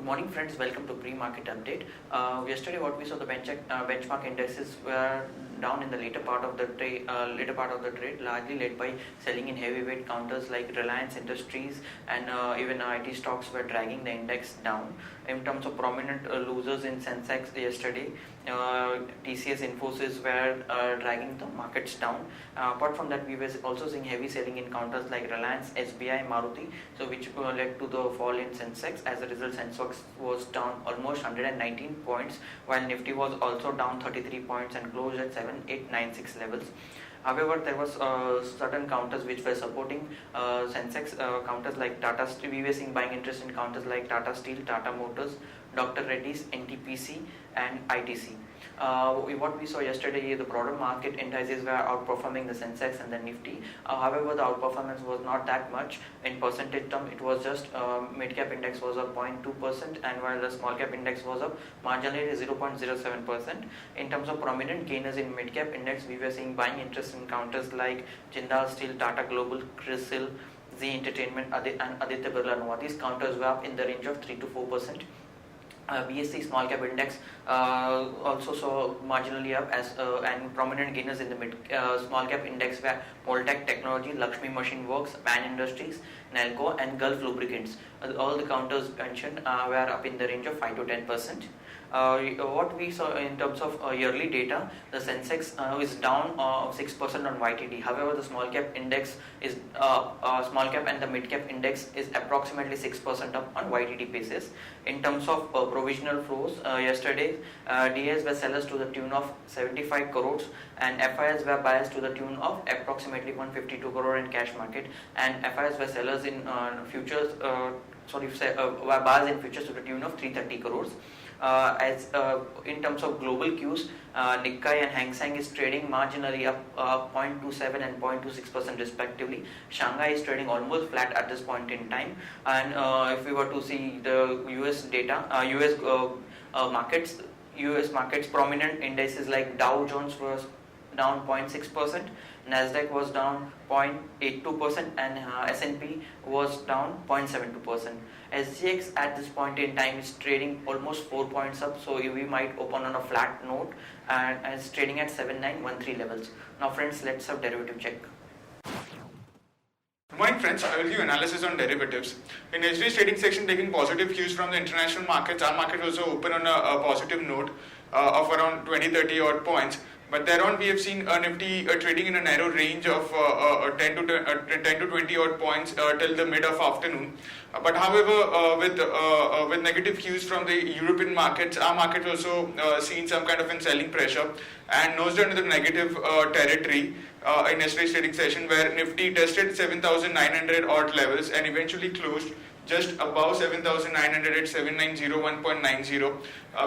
Good morning, friends. Welcome to pre-market update. Yesterday, what we saw, the benchmark indices were down in the later part of the trade, largely led by selling in heavyweight counters like Reliance Industries and even IT stocks were dragging the index down. In terms of prominent losers in Sensex yesterday, TCS, Infosys were dragging the markets down. Apart from that, we were also seeing heavy selling in counters like Reliance, SBI, Maruti, so which led to the fall in Sensex. As a result, Sensex was down almost 119 points, while Nifty was also down 33 points and closed at 7896 levels. However, there was certain counters which were supporting Sensex, counters like Tata Steel. We were seeing buying interest in counters like Tata Steel, Tata Motors, Dr. Reddy's, NTPC and ITC. What we saw yesterday, the broader market indices were outperforming the Sensex and the Nifty. However, the outperformance was not that much in percentage term. It was just mid cap index was up 0.2%, and while the small cap index was up marginally 0.07%. In terms of prominent gainers in mid cap index, we were seeing buying interest in counters like Jindal Steel, Tata Global, CRISIL, Zee Entertainment, and Aditya Birla Nova. These counters were up in the range of 3 to 4%. BSE small cap index also saw marginally up and prominent gainers in the mid small cap index were Moltec Technology, Lakshmi Machine Works, Man Industries, Nalco and Gulf Lubricants. All the counters mentioned were up in the range of 5 to 10%. What we saw in terms of yearly data, the Sensex is down 6% on YTD. However, the small cap index is small cap and the mid cap index is approximately 6% up on YTD basis. In terms of provisional flows, yesterday DAs were sellers to the tune of 75 crores and FIs were buyers to the tune of approximately 152 crore in cash market, and FIs were sellers in futures. Were buyers in futures to the tune of 330 crores. In terms of global cues, Nikkei and Hang Seng is trading marginally up 0.27 and 0.26% respectively. Shanghai is trading almost flat at this point in time. And if we were to see the US data, US markets prominent indices like Dow Jones was down 0.6%, Nasdaq was down 0.82% and S&P was down 0.72%. SGX at this point in time is trading almost 4 points up, so we might open on a flat note and is trading at 7913 levels. Now friends, let's have derivative check. Good morning friends, I will give analysis on derivatives. In yesterday's trading section, taking positive cues from the international markets, our market also opened on a positive note of around 20-30 odd points. But thereon we have seen Nifty trading in a narrow range of 10 to 20 odd points till the mid of afternoon. But however, with negative cues from the European markets, our market also seen some kind of selling pressure and nosed into the negative territory in yesterday's trading session, where Nifty tested 7,900 odd levels and eventually closed just above 7,900 at 7901.90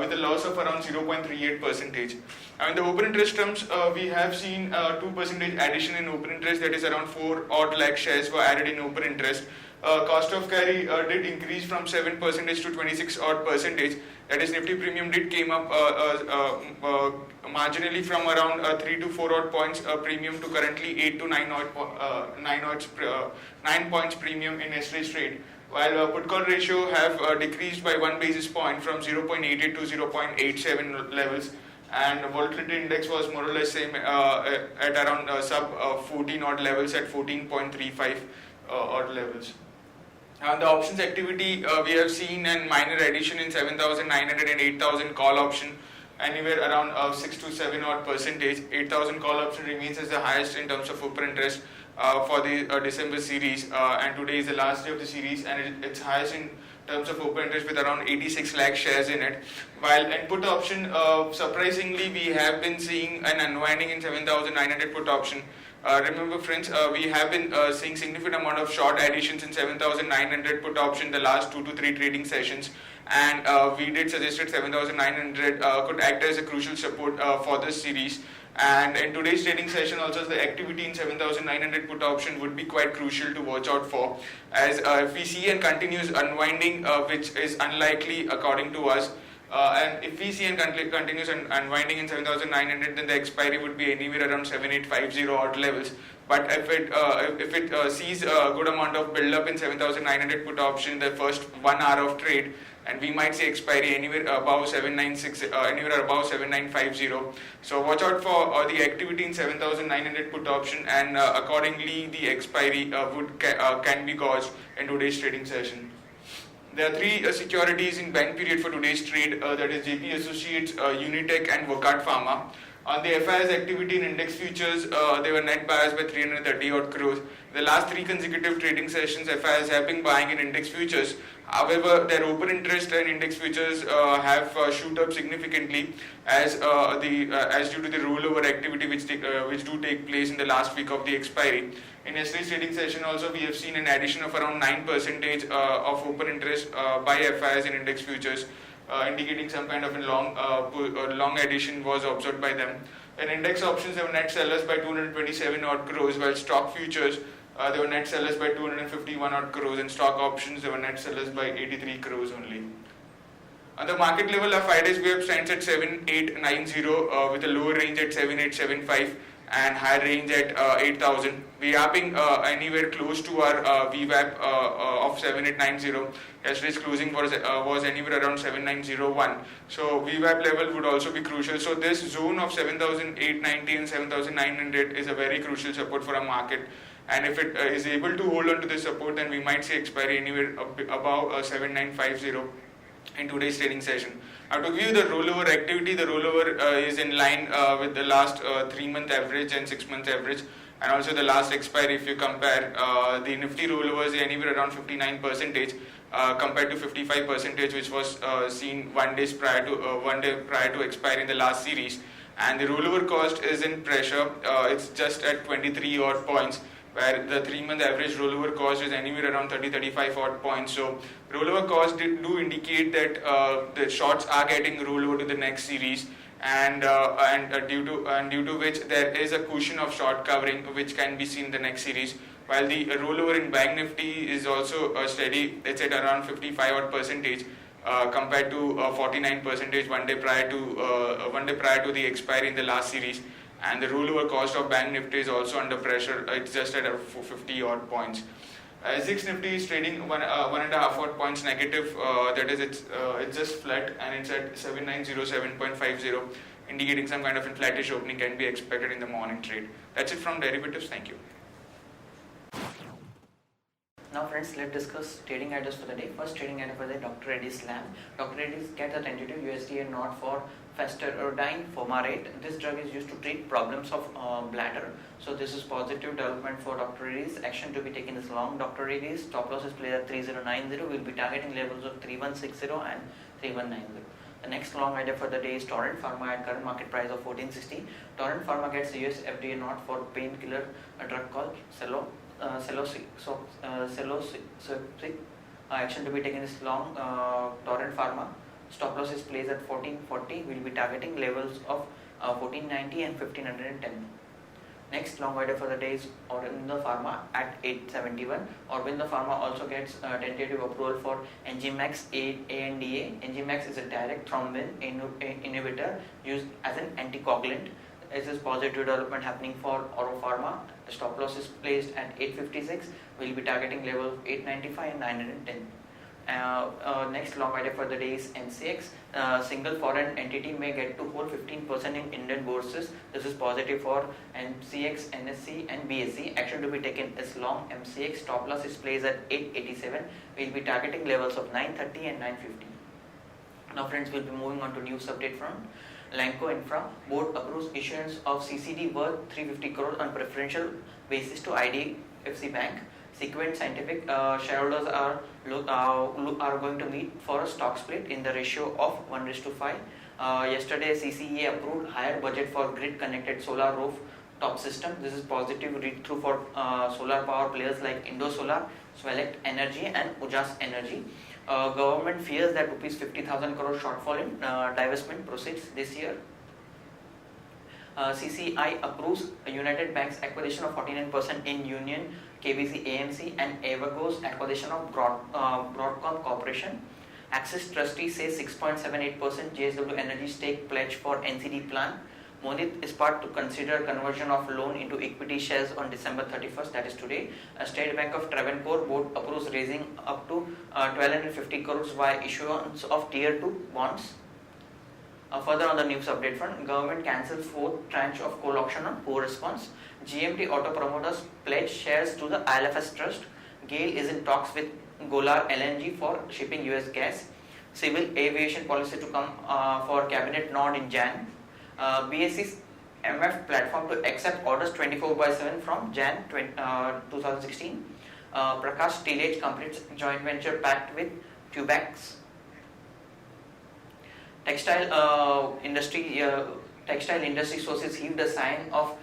with a loss of around 0.38%. In the open interest terms, we have seen 2% addition in open interest, that is around 4 odd lakh shares were added in open interest. Cost of carry did increase from 7% to 26 odd percentage, that is Nifty premium did came up marginally from around 3 to 4 odd points premium to currently 8 to 9 points premium in yesterday's trade. While put call ratio have decreased by 1 basis point from 0.88 to 0.87 levels, and volatility index was more or less same at around sub 14 odd levels at 14.35 odd levels. On the options activity, we have seen a minor addition in 7,900 and 8,000 call option, anywhere around 6 to 7 odd percentage. 8,000 call option remains as the highest in terms of open interest for the December series, and today is the last day of the series, and it's highest in terms of open interest with around 86 lakh shares in it. While in put option, surprisingly we have been seeing an unwinding in 7,900 put option. Remember friends, we have been seeing significant amount of short additions in 7,900 put option the last 2 to 3 trading sessions, and we did suggest that 7,900 could act as a crucial support for this series. And in today's trading session also, the activity in 7,900 put option would be quite crucial to watch out for, as if we see a continuous unwinding, which is unlikely according to us, and if we see a continuous unwinding in 7,900, then the expiry would be anywhere around 7,850 odd levels. But if it sees a good amount of build up in 7,900 put option in the first 1 hour of trade, and we might see expiry anywhere above 796, anywhere above 7950. So watch out for the activity in 7,900 put option, and accordingly the expiry can be caused in today's trading session. There are three securities in bank period for today's trade, that is JP Associates, Unitech and Wockhardt Pharma. On the FIS activity in index futures, they were net buyers by 330 odd crores. The last three consecutive trading sessions, FIS have been buying in index futures. However, their open interest in index futures have shoot up significantly as due to the rollover activity which do take place in the last week of the expiry. In yesterday's trading session also, we have seen an addition of around 9% of open interest by FIs in index futures, indicating some kind of a long addition was observed by them. In index options, they were net sellers by 227 odd crores, while stock futures, they were net sellers by 251 odd crores, and stock options, they were net sellers by 83 crores only. On the market level, our 5 days VWAP stands at 7890 with a lower range at 7875 and higher range at 8000. VWAPing anywhere close to our VWAP of 7890. Yesterday's closing was anywhere around 7901. So VWAP level would also be crucial. So this zone of 7890 and 7900 is a very crucial support for our market. And if it is able to hold on to this support, then we might see expiry anywhere above 7950 in today's trading session. Now, to give you the rollover activity, the rollover is in line with the last 3-month average and 6-month average, and also the last expiry. If you compare the Nifty rollovers, anywhere around 59% compared to 55%, which was seen 1 day prior to expiry in the last series. And the rollover cost is in pressure. It's just at 23 odd points, where the 3-month average rollover cost is anywhere around 30-35 odd points. So rollover cost do indicate that the shorts are getting rollover to the next series, and due to which there is a cushion of short covering which can be seen in the next series. While the rollover in Bank Nifty is also steady, it's at around 55 odd percentage compared to 49% 1 day prior to the expiry in the last series. And the rollover cost of Bank Nifty is also under pressure. It's just at 50 odd points. SGX Nifty is trading 1.5 odd points negative. That is, it's just flat, and it's at 7907.50, indicating some kind of flattish opening can be expected in the morning trade. That's it from derivatives. Thank you. Now friends, let's discuss trading ideas for the day. First trading idea for the day, Dr. Reddy's Lamb. Dr. Reddy's gets a tentative USDA nod for Fastorodine fumarate. This drug is used to treat problems of bladder. So this is positive development for Dr. Reddy's. Action to be taken is long. Dr. Reddy's stop loss is played at 3090. Will be targeting levels of 3160 and 3190. The next long idea for the day is Torrent Pharma at current market price of 1460. Torrent Pharma gets US FDA nod for painkiller, a drug called Selosic. Action to be taken is long. Torrent Pharma stop loss is placed at 1440. Will be targeting levels of 1490 and 1510. Next long idea for the day is Aurobindo Pharma at 871. Aurobindo Pharma also gets tentative approval for Enzymax ANDA. Enzymax is a direct thrombin inhibitor used as an anticoagulant. This is positive development happening for Auro Pharma. The stop loss is placed at 856. We'll be targeting level of 895 and 910. Next long idea for the day is MCX. Single foreign entity may get to hold 15% in Indian bourses. This is positive for MCX, NSE and BSE. Action to be taken is long. MCX stop loss is placed at 887. We'll be targeting levels of 930 and 950. Now friends, we'll be moving on to news update from Lanco Infra. Board approves issuance of CCD worth 350 crore on preferential basis to IDFC Bank. Sequent Scientific shareholders are going to meet for a stock split in the ratio of 1:5. Yesterday, CCEA approved higher budget for grid-connected solar roof top system. This is positive read-through for solar power players like Indosolar, Swelect Energy and Ujas Energy. Government fears that rupees 50,000 crore shortfall in divestment proceeds this year. CCI approves United Bank's acquisition of 49% in Union, KBC AMC and Evergo's acquisition of Broadcom Corporation. Axis trustee says 6.78% JSW Energy stake pledge for NCD plan. Monit Ispat to consider conversion of loan into equity shares on December 31st, that is today. State Bank of Travancore board approves raising up to 1250 crores via issuance of tier 2 bonds. Further on the news update front, government cancels fourth tranche of coal auction on poor response. GMT auto promoters pledge shares to the ILFS trust. GAIL is in talks with Golar LNG for shipping US gas. Civil aviation policy to come for cabinet nod in Jan. BSE's MF platform to accept orders 24/7 from Jan 2016. Prakash Steel Age completes joint venture pact with Tubax. Textile industry sources heaved a sign of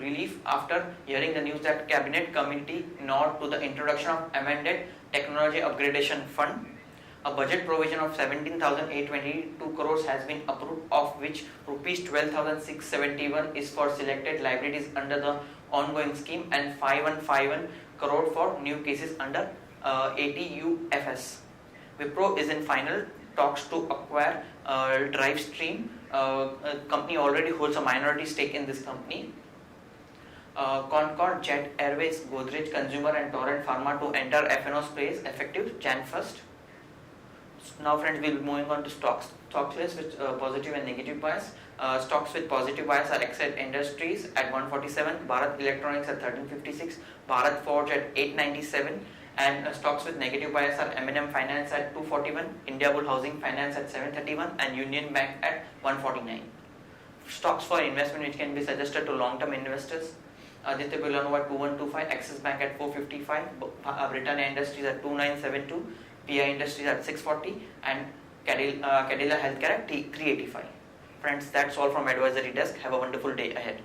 relief after hearing the news that cabinet committee nod to the introduction of amended technology upgradation fund. A budget provision of 17,822 crores has been approved, of which rupees 12,671 is for selected liabilities under the ongoing scheme and 5151 crore for new cases under ATUFS. Wipro is in final talks to acquire Drivestream. Company already holds a minority stake in this company. Concorde, Jet Airways, Godrej Consumer and Torrent Pharma to enter F&O space effective Jan 1st. Now friends, we'll be moving on to stocks list with positive and negative bias. Stocks with positive bias are Exide Industries at 147, Bharat Electronics at 1356, Bharat Forge at 897, and stocks with negative bias are M&M Finance at 241, Indiabull Housing Finance at 731 and Union Bank at 149. Stocks for investment which can be suggested to long-term investors: Aditya Birla Nova 2125, Axis Bank at 455, Britannia Industries at 2972, PI Industries at 640 and Cadila Healthcare at 385. Friends, that's all from Advisory Desk. Have a wonderful day ahead.